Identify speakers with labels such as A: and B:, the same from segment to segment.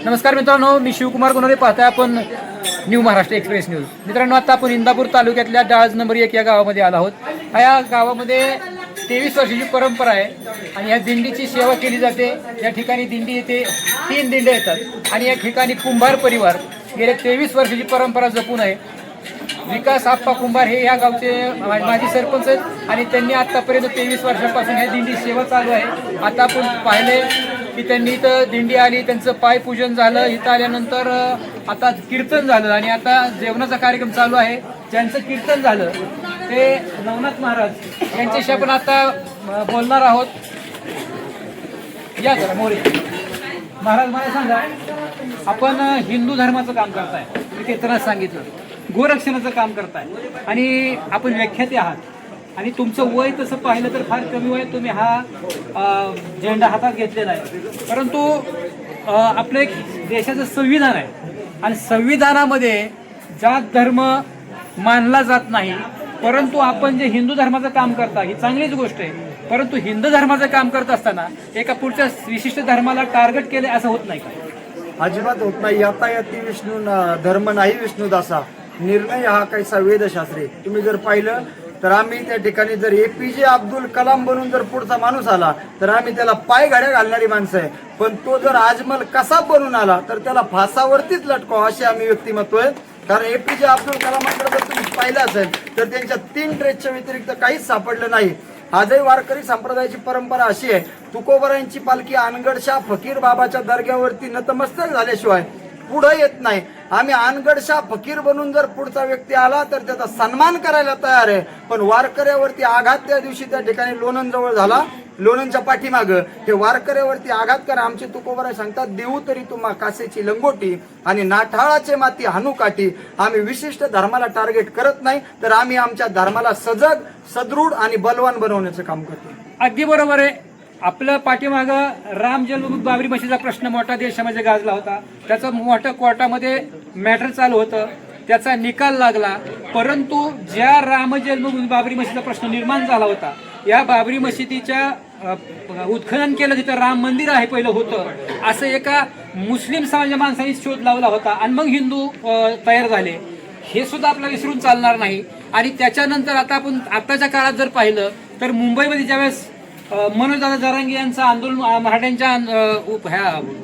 A: नमस्कार मित्रांनो, मी शिवकुमार गुणवरे. पाहताय आपण न्यू महाराष्ट्र एक्सप्रेस न्यूज. मित्रांनो, आता आपण इंदापूर तालुक्यातल्या डाळज नंबर 1 या गावामध्ये आलो आहोत. या गावामध्ये 23 वर्षाची परंपरा आहे आणि या दिंडीची सेवा केली जाते. या ठिकाणी दिंडी येते, 3 दिंड्या येतात आणि या ठिकाणी कुंभार परिवार गेले 23 वर्षाची परंपरा जपून आहे. विकास आप्पा कुंभार हे या गावचे माजी सरपंच आहेत आणि त्यांनी आतापर्यंत 23 वर्षांपासून ह्या दिंडी सेवा चालू आहे. आता आपण पाहिले की त्यांनी इथं दिंडी आली, त्यांचं पायपूजन झालं. इथं आल्यानंतर आता कीर्तन झालं आणि आता जेवणाचा कार्यक्रम चालू आहे. ज्यांचं कीर्तन झालं ते नवनाथ महाराज यांच्याशी आपण आता बोलणार आहोत. या जरा मोरे महाराज, मला सांगा, आपण हिंदू धर्माचं काम करताय, मी ते तर सांगितलं, गोरक्षणाचं काम करताय आणि आपण व्याख्याते आहात आणि तुमचं वय तसं पाहिलं तर फार कमी वय तुम्ही हा झेंडा हातात घेतलेला आहे. परंतु आपलं एक देशाचं संविधान आहे आणि संविधानामध्ये जात धर्म मानला जात नाही. परंतु आपण जे हिंदू धर्माचं काम करता ही चांगलीच गोष्ट आहे, परंतु हिंदू धर्माचं काम करत असताना एका पुढच्या विशिष्ट धर्माला टार्गेट केले असं होत नाही का?
B: अजिबात होत नाही. यातायाती विष्णू धर्म नाही विष्णुदासा, निर्णय हा कैसा वेदशास्त्री. तुम्ही जर पाहिलं तर आम्ही त्या ठिकाणी जर APJ अब्दुल कलाम बनून जर पुढचा माणूस आला तर आम्ही त्याला पाय घड्या घालणारी माणसं आहे. पण तो जर अजमल कसाब बनून आला तर त्याला फासावरतीच लटकाव असे आम्ही व्यक्तिमत्व आहे. कारण APJ अब्दुल कलामांकडे जर तुम्ही पाहिलं असेल तर त्यांच्या 3 ड्रेसच्या व्यतिरिक्त काहीच सापडलं नाही. आजही वारकरी संप्रदायाची परंपरा अशी आहे, तुकोबरायांची पालखी अनगडशाह फकीर बाबाच्या दर्ग्यावरती नतमस्तक झाल्याशिवाय पुढे येत नाही. आम्ही अनगडशाह फकीर बनून जर पुढचा व्यक्ती आला तर त्याचा सन्मान करायला तयार आहे. पण वारकऱ्यावरती आघात त्या दिवशी त्या ठिकाणी लोणंदजवळ झाला, लोणंदच्या पाठीमागं हे वारकऱ्यावरती आघात करा. आमचे तुकोबराय सांगतात, देऊ तरी तुम्हा कासेची लंगोटी आणि नाठाळाचे माती हानू काठी. आम्ही विशिष्ट धर्माला टार्गेट करत नाही, तर आम्ही आमच्या धर्माला सजग, सदृढ आणि बलवान बनवण्याचं काम करतो.
A: अगदी बरोबर आहे. आपलं पाठीमागं राम जन्मभूमी बाबरी मशीदचा प्रश्न मोठा देशामध्ये गाजला होता. त्याचं मोठ्या कोर्टामध्ये मॅटर चालू होतं, त्याचा निकाल लागला. परंतु ज्या राम जन्मभूमी बाबरी मशीदचा प्रश्न निर्माण झाला होता, या बाबरी मशिदीच्या उत्खनन केलं, तिथं राम मंदिर आहे पहिलं होतं, असं एका मुस्लिम समाजाच्या माणसाने शोध लावला होता आणि मग हिंदू तयार झाले. हे सुद्धा आपल्याला विसरून चालणार नाही. आणि त्याच्यानंतर आता आपण आताच्या काळात जर पाहिलं तर मुंबईमध्ये ज्यावेळेस मनोजदादा जरांगे यांचं आंदोलन मराठ्यांच्या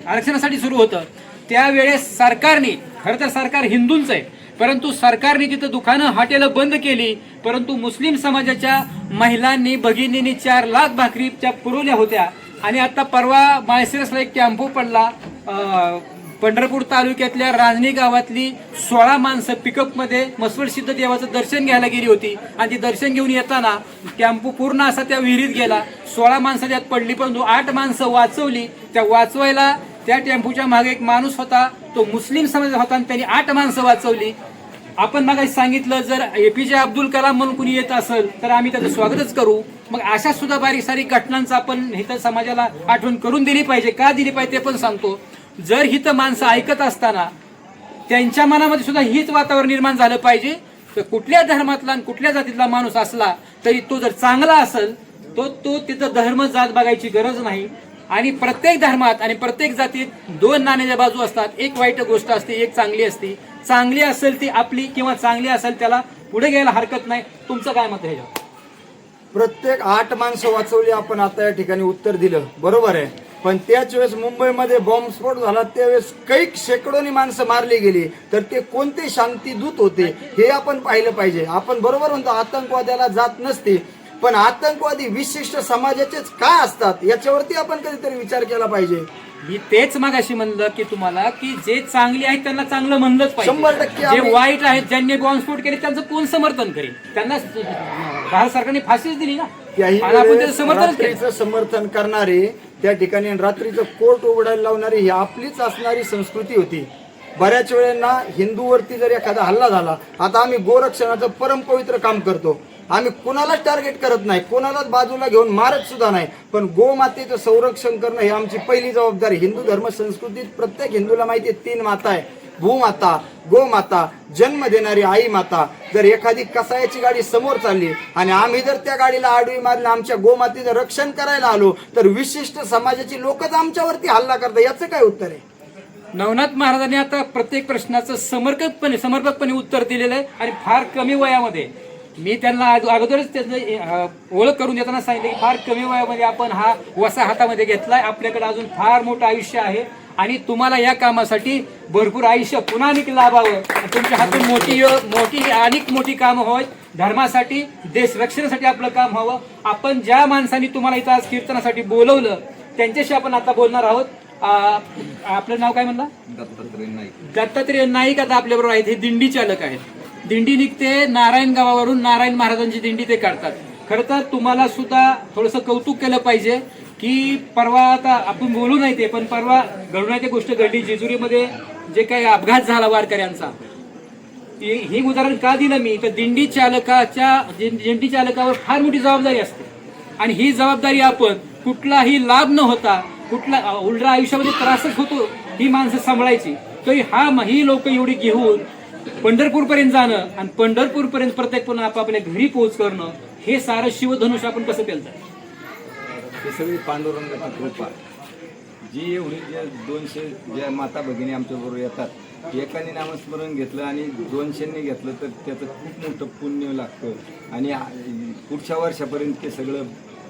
A: आरक्षणासाठी सुरू होतं, त्यावेळेस सरकारने, खरं तर सरकार हिंदूंचं आहे, परंतु सरकारने तिथं दुकानं हॉटेलं बंद केली. परंतु मुस्लिम समाजाच्या महिलांनी, भगिनींनी 4 लाख भाकरी त्या पुरवल्या होत्या. आणि आता परवा माळशिरसला एक टेम्पो पडला. पंढरपूर तालुक्यातल्या रांजणी गावातली 16 माणसं पिकअपमध्ये मसवड सिद्ध देवाचं दर्शन घ्यायला गेली होती आणि ती दर्शन घेऊन येताना टेम्पो पूर्ण असा त्या विहिरीत गेला. 16 माणसं त्यात पडली, परंतु 8 माणसं वाचवली. त्या वाचवायला त्या टेम्पोच्या मागे एक माणूस होता, तो मुस्लिम समाजाचा होता आणि त्यांनी 8 माणसं वाचवली. आपण मागे सांगितलं, जर APJ अब्दुल कलाम म्हणून कुणी येत असेल तर आम्ही त्याचं स्वागतच करू. मग अशा सुद्धा बारीक सारीक घटनांचं आपण इथं समाजाला आठवण करून दिली पाहिजे. का दिली पाहिजे ते पण सांगतो. जर हिथं माणसं ऐकत असताना त्यांच्या मनामध्ये सुद्धा हीच वातावरण निर्माण झालं पाहिजे, तर कुठल्या धर्मातला आणि कुठल्या जातीतला माणूस असला तरी तो जर चांगला असेल तो तिथं धर्म जात बघायची गरज नाही. आणि प्रत्येक धर्मात आणि प्रत्येक जातीत 2 नाण्याच्या बाजू असतात. एक वाईट गोष्ट असते, एक चांगली असते. चांगली असेल ती आपली किंवा चांगली असेल त्याला पुढे घ्यायला हरकत नाही. तुमचं काय मत आहे?
B: प्रत्येक 8 माणसं वाचवली आपण आता या ठिकाणी उत्तर दिलं, बरोबर आहे. पण त्याच वेळेस मुंबईमध्ये बॉम्बस्फोट झाला, त्यावेळेस कैक शेकडोनी माणसं मारली गेली, तर ते कोणते शांतीदूत होते हे आपण पाहिलं पाहिजे. आपण बरोबर म्हणतो आतंकवाद्याला जात नसते, पण आतंकवादी विशिष्ट समाजाचेच का असतात याच्यावरती आपण कधीतरी विचार केला पाहिजे.
A: मी तेच मागाशी म्हणलं की तुम्हाला, की जे चांगले आहेत त्यांना चांगलं म्हणलंच पाहिजे.
B: 100%
A: जे वाईट आहेत, ज्यांनी बॉम्बस्फोट केले त्यांचं कोण समर्थन करेल? त्यांना भारत सरकारने फाशीच दिली ना, आपण त्याचं
B: समर्थन करणारे, त्या ठिकाणी रात्रीचं कोर्ट उघडायला लावणारी ही आपलीच असणारी संस्कृती होती. बऱ्याच वेळेला हिंदूवरती जर एखादा हल्ला झाला, आता आम्ही गोरक्षणाचं परमपवित्र काम करतो, आम्ही कुणालाच टार्गेट करत नाही, कोणालाच बाजूला घेऊन मारत सुद्धा नाही, पण गोमातेचं संरक्षण करणं ही आमची पहिली जबाबदारी. हिंदू धर्म संस्कृतीत प्रत्येक हिंदूला माहिती आहे 3 माता आहे, भूमाता, गोमाता, जन्म देणारी आई माता. जर एखादी कसायाची गाडी समोर चालली आणि आम्ही जर त्या गाडीला आडवी मारली, आमच्या गोमातेचं रक्षण करायला आलो, तर विशिष्ट समाजाची लोकच आमच्यावरती हल्ला करतात. याचं काय उत्तर आहे?
A: नवनाथ महाराजांनी आता प्रत्येक प्रश्नाचं समर्पकपणे उत्तर दिलेलं आहे आणि फार कमी वयामध्ये. मी त्यांना अगोदरच त्याचं ओळख करून देताना सांगितलं की फार कमी वयामध्ये आपण हा वसा हातामध्ये घेतलाय. आपल्याकडे अजून फार मोठं आयुष्य आहे आणि तुम्हाला या कामासाठी भरपूर आयुष्य पुन्हा आणखी लाभावं. तुमच्या हातून मोठी कामं होत, धर्मासाठी, देश रक्षणासाठी आपलं काम व्हावं. आपण ज्या माणसांनी तुम्हाला इथं आज कीर्तनासाठी बोलवलं त्यांच्याशी आपण आता बोलणार आहोत. आपलं नाव काय म्हणला? दत्तात्रय नाईक आता आपल्याबरोबर आहेत. हे दिंडी चालक आहेत. दिंडी निघते नारायण गावावरून, नारायण महाराजांची दिंडी ते काढतात. खरं तर तुम्हाला सुद्धा थोडंसं कौतुक केलं पाहिजे की परवा आता आपण बोलू नाही ते, पण परवा घडण्याची गोष्ट घडली जेजुरीमध्ये जे काही अपघात झाला वारकऱ्यांचा. हे उदाहरण का दिलं मी तर दिंडी चालकावर फार मोठी जबाबदारी असते आणि ही जबाबदारी आपण कुठलाही लाभ न होता, कुठला उलटा आयुष्यामध्ये त्रासच होतो ही माणसं सांभाळायची. तर ही लोक एवढी घेऊन पंढरपूरपर्यंत जाणं आणि पंढरपूरपर्यंत प्रत्येक पुन्हा आपापल्या घरी पोहोच करणं, हे सारं शिवधनुष्य आपण कसं केलं?
C: हे सगळी पांडुरंगाची कृपा. जी एवढी जे 200 ज्या माता भगिनी आमच्याबरोबर येतात, एकाने नामस्मरण घेतलं आणि 200नी घेतलं तर त्याचं खूप मोठं पुण्य लागतं आणि पुढच्या वर्षापर्यंत ते सगळं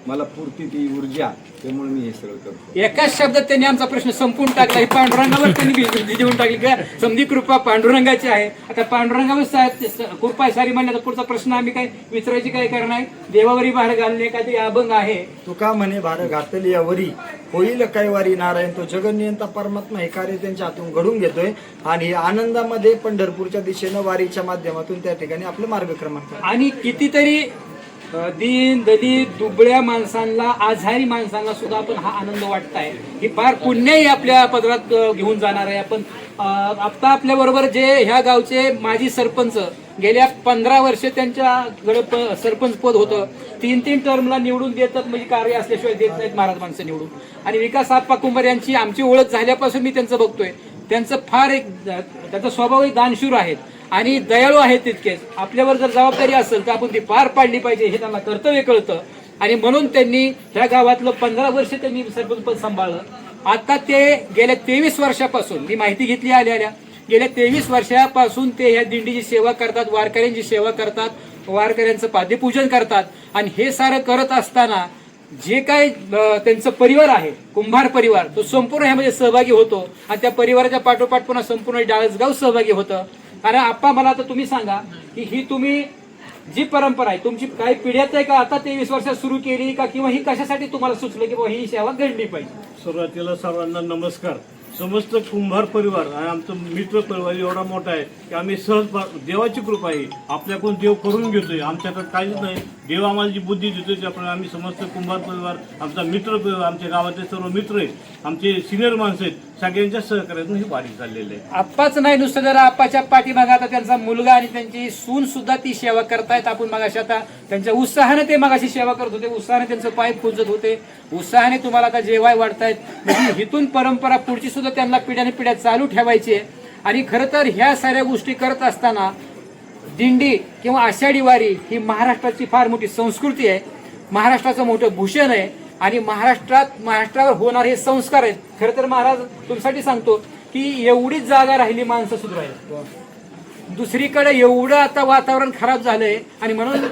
C: मला पुरती ती ऊर्जा, त्यामुळे मी हे सगळं करतो.
A: एकाच शब्दात त्यांनी आमचा प्रश्न संपून टाकला. ही पांडुरंगावर त्यांनी देऊन टाकली का समधी कृपा पांडुरंगाची आहे. आता पांडुरंगावर कृपा सारी म्हणण्याचा पुढचा प्रश्न आम्ही काय विचारायची काय करणार आहे? देवावरी भार घालणे काहीतरी अभंग आहे.
B: तुका म्हणे भार घातली यावरी होईल काय वारी नारायण. तो जगनियंता परमात्मा हे कार्य त्यांच्या हातून घडून घेतोय आणि आनंदामध्ये पंढरपूरच्या दिशेनं वारीच्या माध्यमातून त्या ठिकाणी आपलं मार्गक्रमण करतो.
A: आणि कितीतरी दीन दलित दुबळ्या माणसांना, आजारी माणसांना सुद्धा आपण हा आनंद वाटताय. ही फार पुण्यही आपल्या पदरात घेऊन जाणार आहे. आपण आता आपल्या बरोबर जे ह्या गावचे माजी सरपंच गेल्या 15 वर्ष त्यांच्याकडे सरपंच पद होतं. 3 टर्मला निवडून देतात म्हणजे कार्य असल्याशिवाय देत नाहीत महाराज माणसं निवडून. आणि विकास आप्पा कुंभार यांची आमची ओळख झाल्यापासून मी त्यांचं बघतोय. त्यांचा स्वभावही दानशूर आहेत आणि दयाळू आहेत तितकेच. आपल्यावर जर जबाबदारी असेल तर आपण ती पार पाडली पाहिजे हे त्यांना कर्तव्य कळतं आणि म्हणून त्यांनी ह्या गावातलं 15 वर्ष त्यांनी सरपंच पद सांभाळलं. आता ते गेल्या 23 वर्षापासून मी माहिती घेतली आल्या गेल्या 23 वर्षापासून ते ह्या दिंडीची सेवा करतात, वारकऱ्यांची सेवा करतात, वारकऱ्यांचं पाद्यपूजन करतात. आणि हे सारं करत असताना जे काही त्यांचं परिवार आहे, कुंभार परिवार, तो संपूर्ण ह्यामध्ये सहभागी होतो आणि त्या परिवाराच्या पाठोपाठ पुन्हा संपूर्ण डाळसगाव सहभागी होतं. कारण आप्पा मला आता तुम्ही सांगा की ही तुम्ही जी परंपरा आहे तुमची काही पिढ्यात आहे का आता 23 वर्षात सुरू केली का, किंवा ही कशासाठी तुम्हाला सुचलं की ही सेवा घडली पाहिजे?
D: सुरुवातीला सर्वांना नमस्कार. समस्त कुंभार परिवार आणि आमचं मित्र परिवार एवढा मोठा आहे की आम्ही सहज देवाची कृपा आहे, आपल्याकडून देव करून घेतोय. आमच्या हातात काहीच नाही. देव आम्हाला जी बुद्धी देतोय त्याप्रमाणे आम्ही समस्त कुंभार परिवार, आमचा मित्र परिवार, आमच्या गावातले सर्व मित्र आहेत, आमचे सिनियर माणसं आहेत, सगळ्यांच्या सहकार्यातून ही वारी चाललेली आहे.
A: आप्पाच नाही नुसतं, जरा आप्पाच्या पाठीमागे आता त्यांचा मुलगा आणि त्यांची सून सुद्धा ती सेवा करतायत. आपण मगाशी आता त्यांच्या उत्साहाने ते मगाशी सेवा करत होते, उत्साहाने त्यांचं पाय पूजत होते, उत्साहाने तुम्हाला आता जेवाय वाढतायत. म्हणजे इथून परंपरा पुढची सुद्धा त्यांना पिढ्याने पिढ्या चालू ठेवायची आहे. आणि खरं तर ह्या साऱ्या गोष्टी करत असताना दिंडी किंवा आषाढी वारी ही महाराष्ट्राची फार मोठी संस्कृती आहे, महाराष्ट्राचं मोठं भूषण आहे आणि महाराष्ट्रावर होणारे हे संस्कार आहेत. खरं तर महाराज तुमच्यासाठी सांगतो की एवढीच जागा राहिली माणसं सुधारायला. दुसरीकडे एवढं आता वातावरण खराब झालंय आणि म्हणून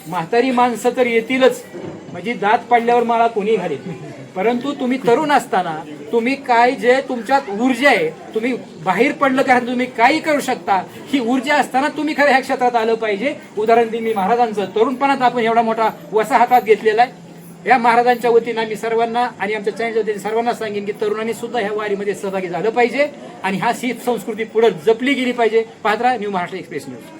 A: म्हातारी माणसं तर येतीलच, म्हणजे दात पडल्यावर मला कोणी घालेल. परंतु तुम्ही तरुण असताना तुम्ही काय जे तुमच्यात ऊर्जा आहे, तुम्ही बाहेर पडलं कारण तुम्ही काही करू शकता, ही ऊर्जा असताना तुम्ही खरं ह्या क्षेत्रात आलं पाहिजे. उदाहरण दिन मी महाराजांचं तरुणपणात आपण एवढा मोठा वसा हातात घेतलेला आहे. या महाराजांच्या वतीनं आम्ही सर्वांना आणि आमच्या चॅनलच्या वतीने सर्वांना सांगेन की तरुणांनी सुद्धा ह्या वारीमध्ये सहभागी झालं पाहिजे आणि हा शीत संस्कृती पुढे जपली गेली पाहिजे. पाहत राहा न्यू महाराष्ट्र एक्सप्रेस न्यूज.